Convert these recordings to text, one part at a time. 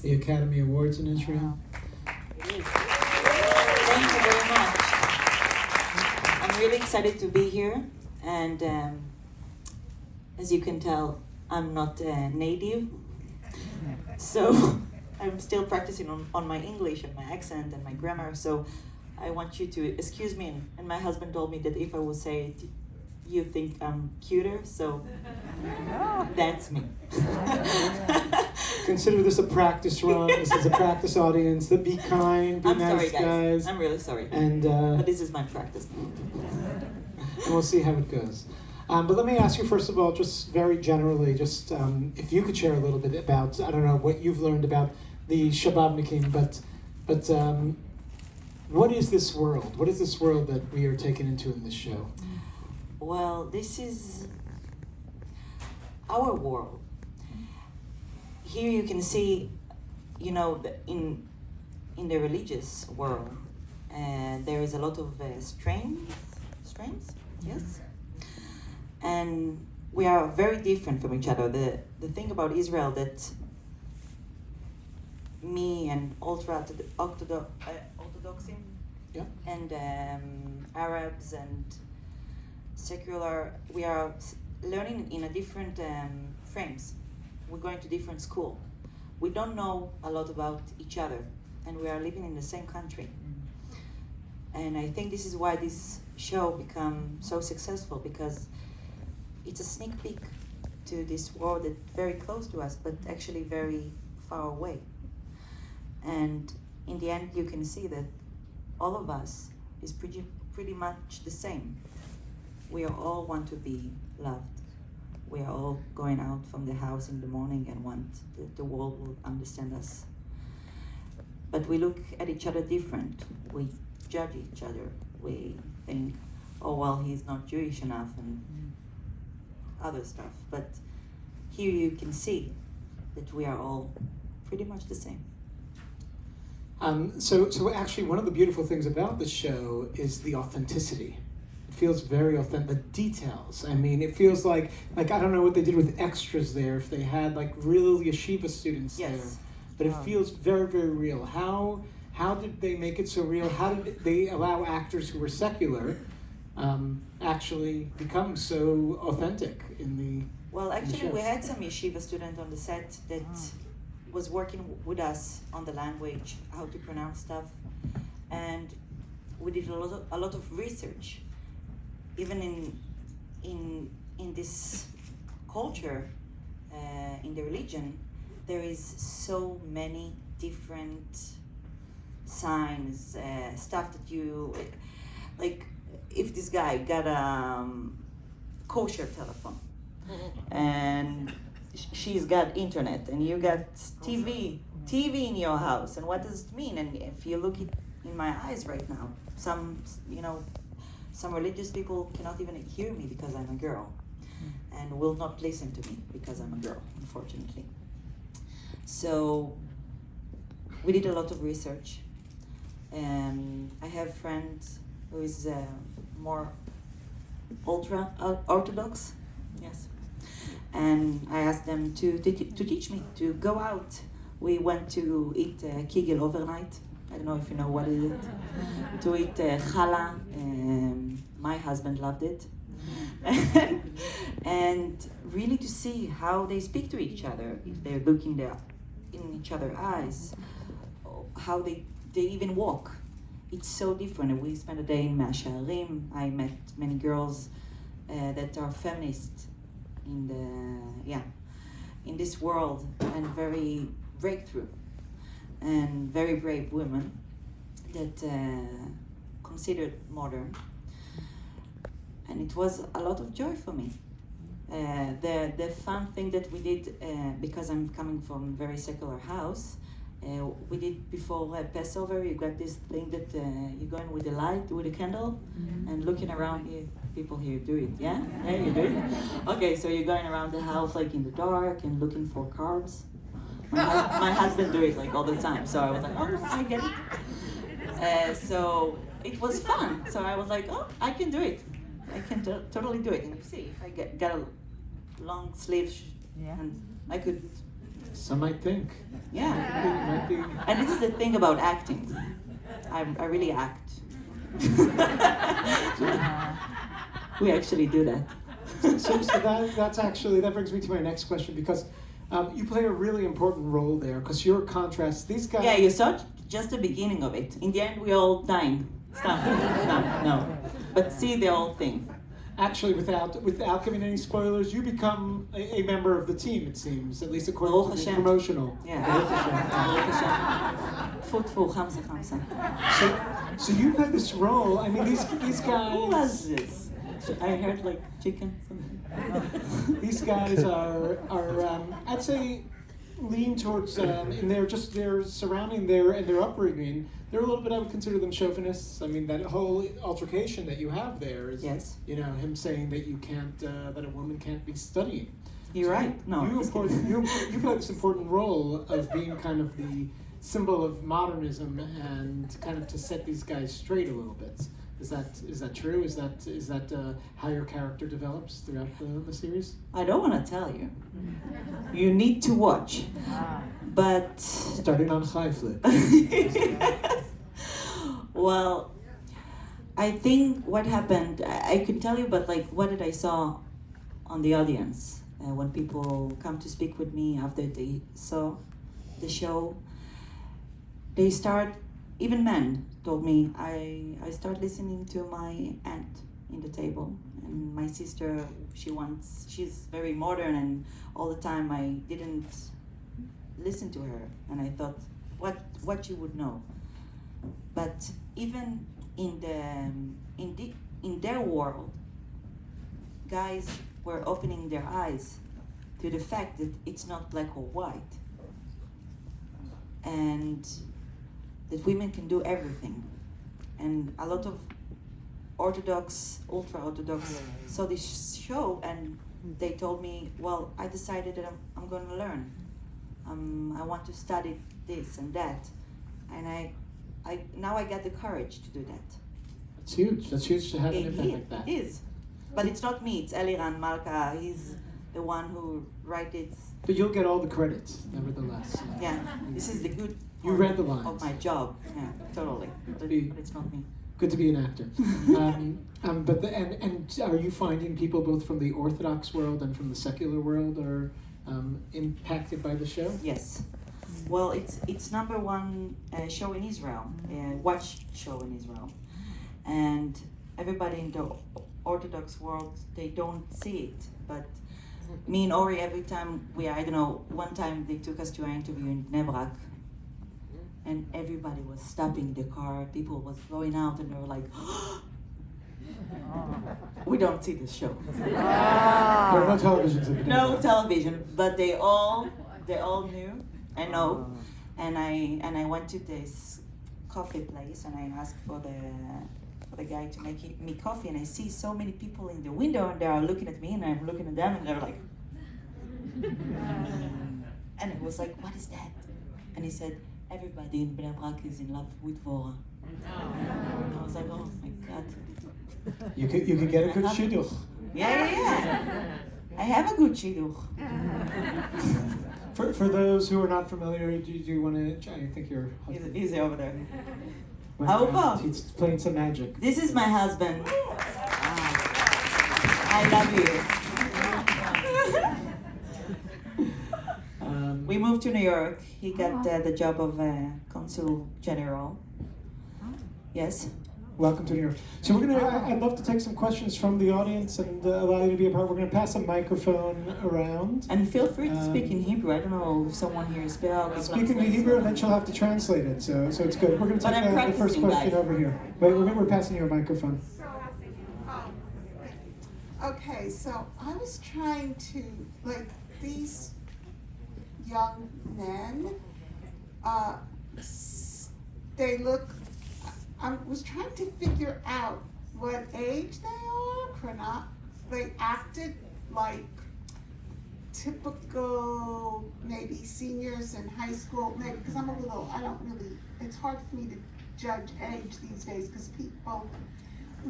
the Academy Awards in Israel. It is. Thank you very much. I'm really excited to be here, and as you can tell, I'm not native, so I'm still practicing on my English and my accent and my grammar, so I want you to excuse me, and my husband told me that if I will say it, you think I'm cuter, so that's me. Consider this a practice run. This is a practice audience. Be kind, be I'm nice, sorry, guys. I'm really sorry. And but this is my practice. and we'll see how it goes. But let me ask you, first of all, just very generally, just if you could share a little bit about, I don't know, what you've learned about the שבבניקים, but what is this world? What is this world that we are taken into in this show? Well, this is our world. Here you can see, you know, in the religious world, there is a lot of strains, yes? And we are very different from each other. The thing about Israel that me and Orthodoxim Yeah. and Arabs and secular, we are learning in a different frames. We're going to different school. We don't know a lot about each other, and we are living in the same country. And I think this is why this show become so successful, because it's a sneak peek to this world that's very close to us, but actually very far away. And in the end, you can see that all of us is pretty much the same. We all want to be loved. We are all going out from the house in the morning and want that the world will understand us. But we look at each other different. We judge each other. We think, oh, well, he's not Jewish enough and other stuff. But here you can see that we are all pretty much the same. So actually, one of the beautiful things about the show is the authenticity. It feels very authentic. The details. I mean, it feels like I don't know what they did with extras there. If they had like real yeshiva students there, but it feels very, very real. How did they make it so real? How did they allow actors who were secular actually become so authentic in the? Well, actually, we had some yeshiva student on the set that was working with us on the language, how to pronounce stuff, and we did a lot of research. Even in this culture, in the religion, there is so many different signs, stuff that you like. If this guy got a kosher telephone, and she's got internet, and you got TV in your house, and what does it mean? And if you look in my eyes right now, some religious people cannot even hear me because I'm a girl, and will not listen to me because I'm a girl, unfortunately. So we did a lot of research. I have friends who is more ultra-Orthodox, yes. And I asked them to teach me, to go out. We went to eat kigel overnight. I don't know if you know what is it. To eat challah. My husband loved it. And really to see how they speak to each other, if they're looking in each other's eyes, how they even walk. It's so different. We spent a day in Ma'asharim. I met many girls that are feminists in this world, and very breakthrough and very brave women that considered modern. And it was a lot of joy for me. The fun thing that we did, because I'm coming from a very secular house, we did before Passover. You got this thing that you go in with the light, with a candle, and looking around here. People here do it, yeah? Yeah, you do it? Okay, so you're going around the house like in the dark and looking for carbs. My husband do it like all the time, so I was like, oh, I get it. So it was fun. So I was like, oh, I can do it. I can totally do it. And you see, if I got a long sleeve, and I could Some might think. Yeah. Might be. And this is the thing about acting. I really act. We actually do that. So that brings me to my next question, because you play a really important role there, because you're a contrast. These guys. Yeah, you saw just the beginning of it. In the end, we're all dying. Stop. No. But see the whole thing. Actually, without giving any spoilers, you become a member of the team, it seems, at least according to the promotional. Yeah. So you play this role. I mean, these guys. Who was this? I heard like chicken. Something. These guys are I'd say lean towards in their surrounding their upbringing. They're a little bit, I would consider them chauvinists. I mean, that whole altercation that you have there is, yes. You know, him saying that you can't, that a woman can't be studying. You're right. No. You play this important role of being kind of the symbol of modernism and kind of to set these guys straight a little bit. Is that true? Is that how your character develops throughout the series? I don't want to tell you. You need to watch. But starting on high flip. Well, I think what happened, I could tell you, but like, what did I saw on the audience when people come to speak with me after they saw the show? They start, even men told me, I start listening to my aunt in the table, and my sister, she's very modern, and all the time I didn't listen to her, and I thought what she would know. But even in their world, guys were opening their eyes to the fact that it's not black or white, and that women can do everything. And a lot of ultra-Orthodox saw this show, and they told me, well, I decided that I'm going to learn. I want to study this and that. And I now I got the courage to do that. That's huge. That's huge to have an impact like that. It is. But it's not me, it's Eliran Malka. He's the one who wrote it. But you'll get all the credit, nevertheless. Yeah, this is the good you read the lines of my job. Yeah, totally. But it's not me. Good to be an actor. But are you finding people both from the Orthodox world and from the secular world are impacted by the show? Yes. Well, it's number one show in Israel, watch show in Israel, and everybody in the Orthodox world, they don't see it. But me and Ori, every time one time they took us to an interview in Bnei Brak, and everybody was stopping the car. People was going out, and they were like, "We don't see this show." There are no televisions in Bnei Brak. No television, but they all knew. I know, and I went to this coffee place, and I asked for the guy to make me coffee, and I see so many people in the window, and they are looking at me, and I'm looking at them, and they're like, and it was like, what is that? And he said, everybody in Bnei Brak is in love with Vora. I was like, oh my God. You could get a good shidduch. Yeah. I have a good shidduch. For those who are not familiar, do you want to? I think your husband. He's over there. He's playing some magic. This is my husband. I love you. We moved to New York. He got the job of consul general. Yes. Welcome to New York. So I'd love to take some questions from the audience and allow you to be a part. We're going to pass a microphone around. And feel free to speak in Hebrew. I don't know if someone here speaks. Speak in Hebrew, and then she'll have to translate it. So it's good. We're going to take the first question over here. Wait, we're passing you a microphone. Okay, so I was trying to, these young men, they look, I was trying to figure out what age they are. They acted like typical, maybe seniors in high school, maybe, because it's hard for me to judge age these days because people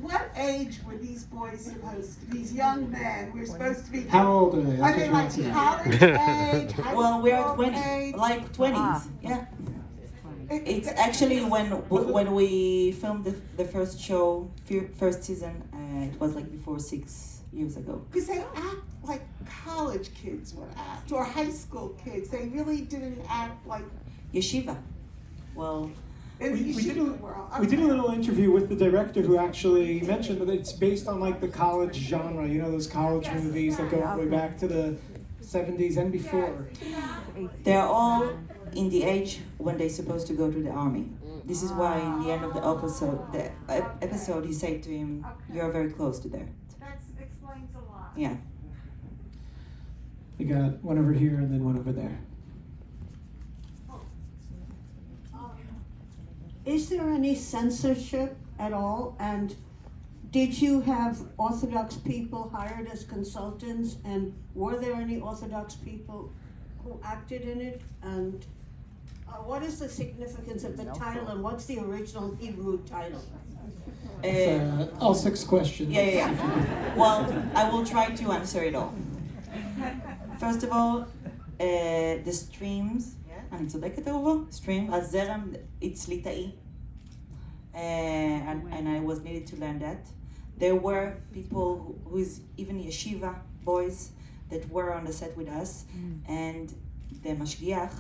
what age were these boys supposed to be? These young men were supposed to be. How old are they? Are they like college age? High Well, we are school 20, age? like 20s, yeah. It's actually when we filmed the first show, first season, it was like before 6 years ago. Because they act like college kids would act, or high school kids. They really didn't act like Yeshiva. Well, in the We did, yeshiva world. we did a little interview with the director who actually mentioned that it's based on like the college genre, you know, those college movies that go all the way back to the 70s and before. they're all in the age when they're supposed to go to the army. This is why in the end of the episode he said to him, "You're very close to there." That explains a lot. Yeah. We got one over here and then one over there. Is there any censorship at all? And did you have Orthodox people hired as consultants? And were there any Orthodox people who acted in it? And what is the significance of the title? And what's the original Hebrew title? All 6 questions. Yeah. Well, I will try to answer it all. First of all, the streams, אני צודקת אהובה? Stream, הזרם, it's ליטאי. And I was needed to learn that. There were people who is even yeshiva boys that were on the set with us, and the mashgiach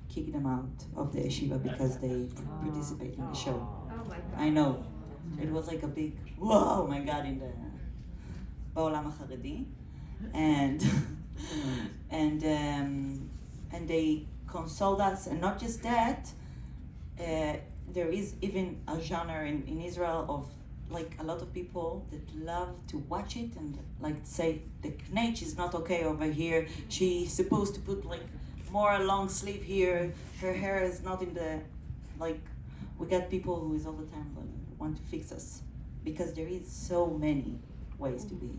kicked them out of the yeshiva because they participated in the show. Oh my God. I know. It was like a big, whoa, my God, in the בעולם החרדי. And they consoled us, and not just that, there is even a genre in Israel of like a lot of people that love to watch it and like say the knech is not okay over here. She's supposed to put like more long sleeve here. Her hair is not in the like. We got people who is all the time like, want to fix us because there is so many ways to be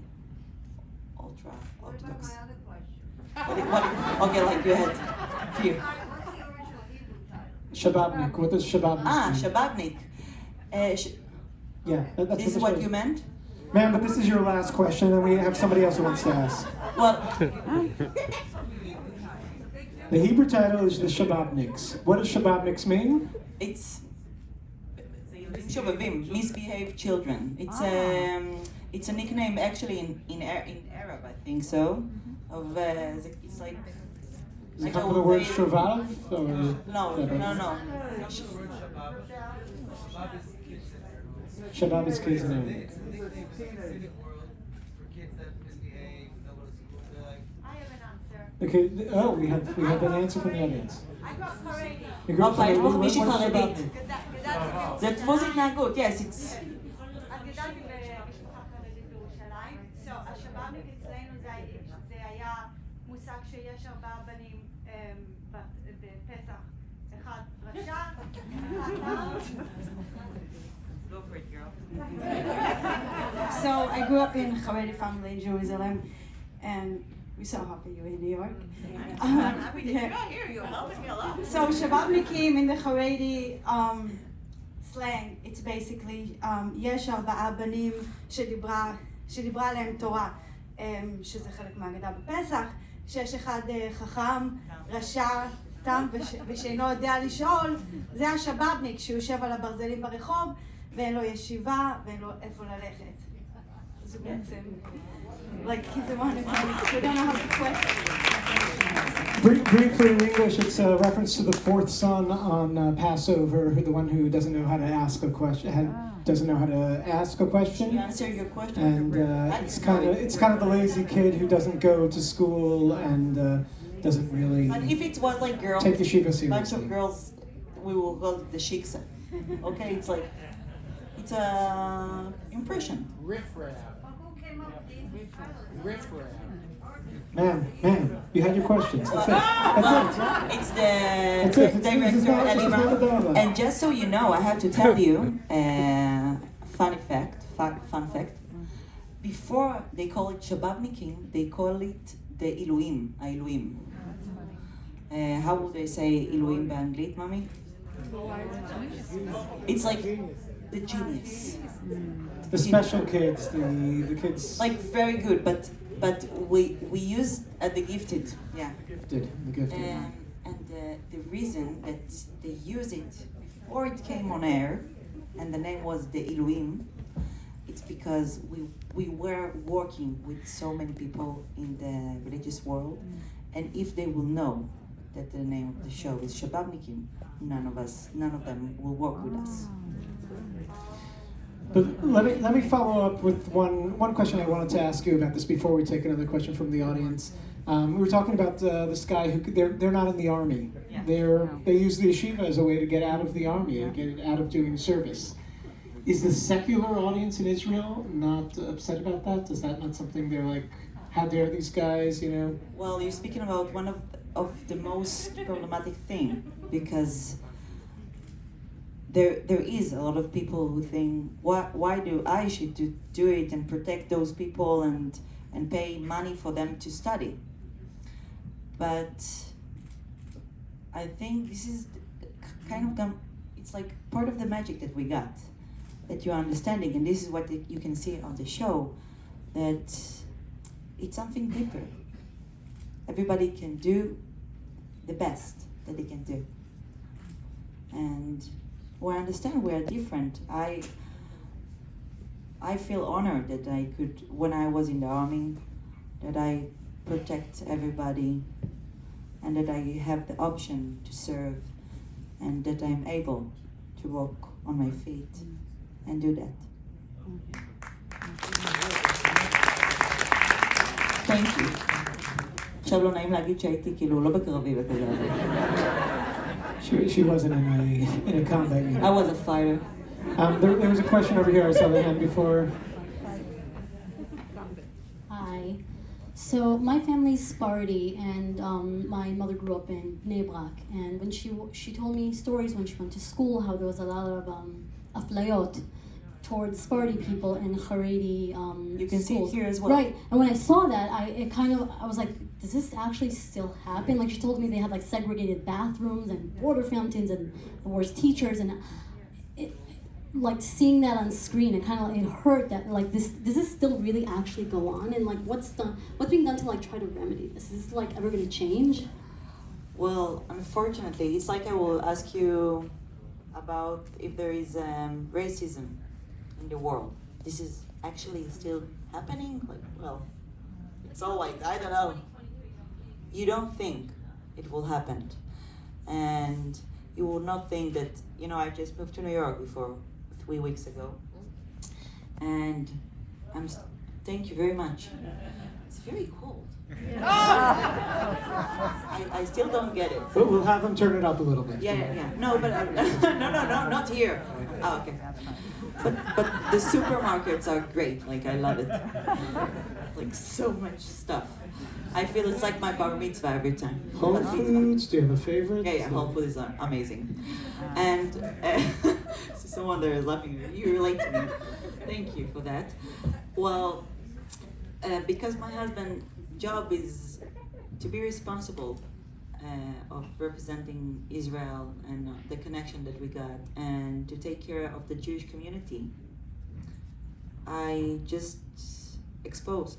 ultra What about orthodox. my other question? Okay, like you had a few. What's the original Hebrew title? Shababnik. What does Shababnik mean? Shababnik. Yeah, that's This is what you meant? Ma'am, but this is your last question, and then we have somebody else who wants to ask. Well, The Hebrew title is the Shababniks. What does Shababniks mean? it's Shobabim, misbehaved children. It's a nickname actually in Arab, I think so. Of it's like. Does it come from the word Shavav? Or? No. Shabab is kids now. I have an answer. Okay. Oh, we have an answer from the audience. I got Haredi. The girl אוקיי, יש פה from מישהי what's חרדית. Shababnik? זה דפוס התנהגות, yes, it's... את גדלתי במשפחה חרדית בירושלים. השב"בניק אצלנו זה היה מושג שיש 4 בנים בפסח. אחד רשע, אחד טוב. Go for it, girl. So I grew up in a Haredi family in Jerusalem, and we're so happy you're in New York. Here, you're helping me a lot. So Shababnikim in the Haredi slang, it's basically יש 4 בנים שדיברה עליהם תורה, שזה חלק מהאגדה בפסח, שיש אחד חכם, רשע, תם ושאינו יודע לשאול, זה השבאבניק שיושב על הברזלים ברחוב ואין לו ישיבה ואין לו איפה ללכת. זה בעצם, like, he's the one who don't know how to question. Briefly in English, it's a reference to the 4th son on Passover, the one who doesn't know how to ask a question. Doesn't know how to ask a You question, answer your question. and it's kind of the lazy kid who doesn't go to school and doesn't really But if it was like girls, take yeshiva bunch seriously. of girls, we will call it the shiksa. Okay, it's like, it's a impression. Who came up with the English title? Ma'am, you had your questions. That's it. That's it. It's That's the it. This is director, not the Elima. dialogue. And just so you know, I have to tell you, fun fact. Before they call it Shababnikim, they call it the Iluim. How would they say Iluim באנגלית, mommy? It's like the genius. The special kids, the kids. Like very good, but we use the gifted, yeah. The gifted. And the reason that they use it before it came on air, and the name was the Elohim, it's because we were working with so many people in the religious world, and if they will know that the name of the show is שבבניקים, none of them will work with us. But let me follow up with one question I wanted to ask you about this before we take another question from the audience. We were talking about this guy who they're not in the army. Yeah. They use the yeshiva as a way to get out of the army, get out of doing service. Is the secular audience in Israel not upset about that? Is that not something they're like, how dare these guys, you know? Well, you're speaking about one of the most problematic thing, because there is a lot of people who think, why do I should do it and protect those people and pay money for them to study? But I think this is kind of it's like part of the magic that we got, that you're understanding, and this is what you can see on the show, that it's something different. Everybody can do the best that they can do, and we understand we are different. I feel honored that I could, when I was in the army, that I protect everybody, and that I have the option to serve, and that I'm able to walk on my feet and do that. Thank you. עכשיו לא נעים להגיד שהייתי כאילו לא בקרבי וכזה. She wasn't in a combat unit. I was a fighter. There was a question over here. I saw the hand before. Hi. So my family's Sephardi, and my mother grew up in Bnei Brak. And when she told me stories when she went to school, how there was a lot of aflayot towards Sephardi people in Haredi You can see it schools. here as well. Right. And when I saw that, I was like, does this actually still happen? Like, she told me they had like segregated bathrooms and water fountains and the worst teachers, and like seeing that on screen, it hurt that like does this still really actually go on, and like what's being done to like try to remedy this? Is this like ever going to change? Well, unfortunately, it's like I will ask you about if there is racism in the world. This is actually still happening? Like, well, it's all like, I don't know. You don't think it will happen. And you will not think that, I just moved to New York before 3 weeks ago. And thank you very much. It's very cold. I still don't get it. But we'll have them turn it up a little bit. Yeah. No, but no, not here. Oh, okay. But the supermarkets are great. Like, I love it. Like, so much stuff. I feel it's like my bar mitzvah every time. Whole Foods, do you have a favorite? Yeah, Whole Foods is amazing. And so someone there is laughing. You relate to me. Thank you for that. Well, because my husband's job is to be responsible of representing Israel and the connection that we got, and to take care of the Jewish community, I just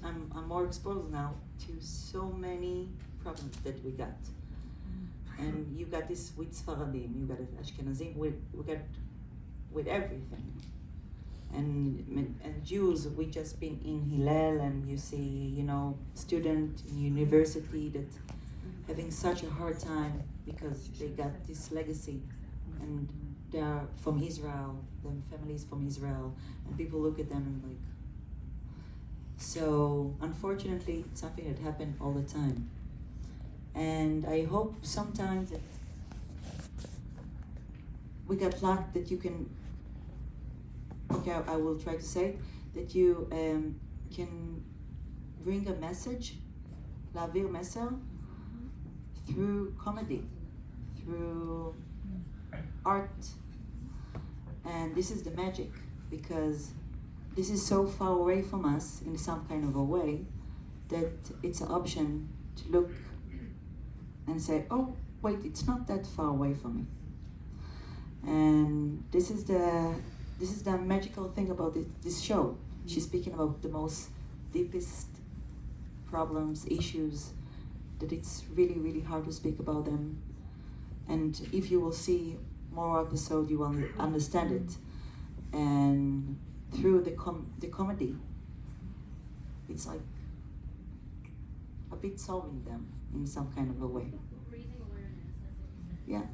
I'm more exposed now to so many problems that we got. And you got this with Sfaradim, you got Ashkenazim, we got with everything. And Jews, we just been in Hillel, and you see, student in university that having such a hard time because they got this legacy, and they are from Israel, their families from Israel, and people look at them and like. So unfortunately, it's something that happened all the time. And I hope sometimes that we got luck that you can. Okay, I will try to say that you can bring a message, להעביר מסר, through comedy, through art. And this is the magic, because this is so far away from us in some kind of a way that it's an option to look and say, oh, wait, it's not that far away from me. And this is the this is the magical thing about this show. She's speaking about the most deepest problems, issues, that it's really, really hard to speak about them. And if you will see more episode, you will understand it. And through the comedy, it's like a bit solving them in some kind of a way. Raising awareness, that's what you said. Yeah.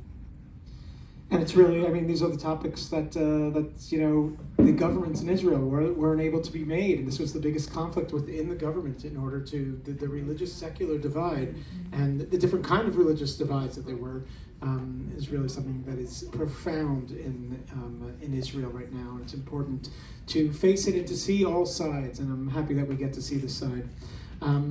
And it's really, I mean, these are the topics that the governments in Israel weren't able to be made, and this was the biggest conflict within the government in order to the religious secular divide and the different kind of religious divides that there were is really something that is profound in Israel right now, and it's important to face it and to see all sides. And I'm happy that we get to see this side.